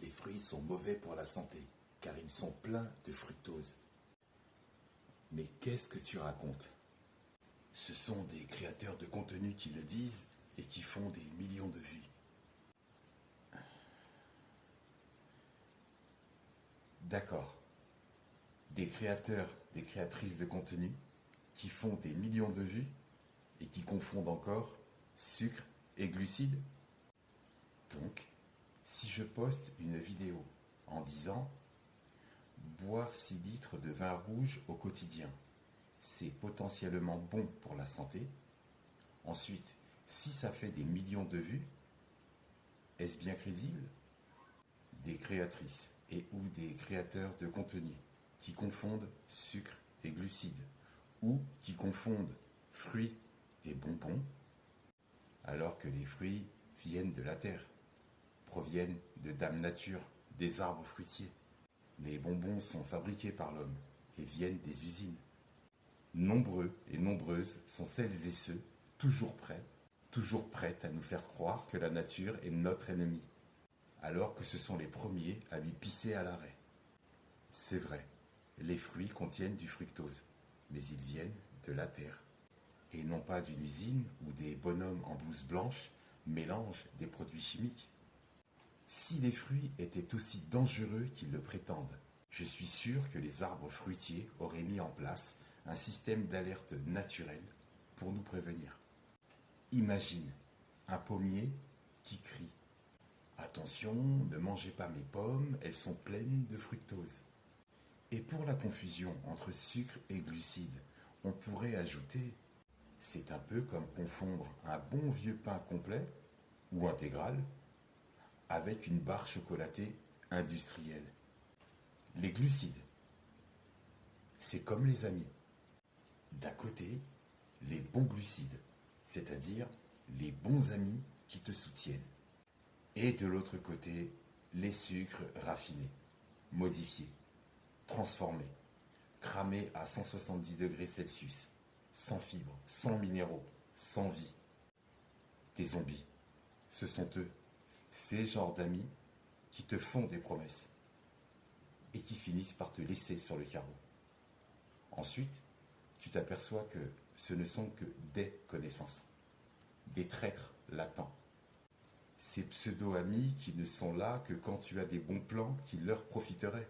Les fruits sont mauvais pour la santé, car ils sont pleins de fructose. Mais qu'est-ce que tu racontes? Ce sont des créateurs de contenu qui le disent et qui font des millions de vues. D'accord. Des créateurs, des créatrices de contenu qui font des millions de vues et qui confondent encore sucre et glucides. Donc, si je poste une vidéo en disant « Boire 6 litres de vin rouge au quotidien, c'est potentiellement bon pour la santé », ensuite, si ça fait des millions de vues, est-ce bien crédible? Des créatrices et ou des créateurs de contenu qui confondent sucre et glucides ou qui confondent fruits et bonbons, alors que les fruits viennent de la terre, proviennent de Dame Nature, des arbres fruitiers. Les bonbons sont fabriqués par l'homme et viennent des usines. Nombreux et nombreuses sont celles et ceux, toujours prêtes à nous faire croire que la nature est notre ennemi, alors que ce sont les premiers à lui pisser à l'arrêt. C'est vrai, les fruits contiennent du fructose, mais ils viennent de la terre, et non pas d'une usine où des bonhommes en blouse blanche mélangent des produits chimiques. Si les fruits étaient aussi dangereux qu'ils le prétendent, je suis sûr que les arbres fruitiers auraient mis en place un système d'alerte naturel pour nous prévenir. Imagine un pommier qui crie « Attention, ne mangez pas mes pommes, elles sont pleines de fructose ». Et pour la confusion entre sucre et glucides, on pourrait ajouter « C'est un peu comme confondre un bon vieux pain complet ou intégral avec une barre chocolatée industrielle ». Les glucides, c'est comme les amis. D'un côté, les bons glucides, c'est-à-dire les bons amis qui te soutiennent. Et de l'autre côté, les sucres raffinés, modifiés, transformés, cramés à 170 degrés Celsius, sans fibres, sans minéraux, sans vie. Des zombies, ce sont eux, ces genres d'amis qui te font des promesses et qui finissent par te laisser sur le carreau. Ensuite, tu t'aperçois que ce ne sont que des connaissances, des traîtres latents. Ces pseudo-amis qui ne sont là que quand tu as des bons plans qui leur profiteraient.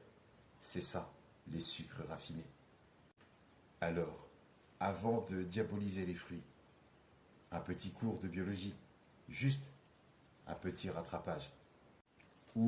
C'est ça, les sucres raffinés. Alors, avant de diaboliser les fruits, un petit cours de biologie, juste un petit rattrapage.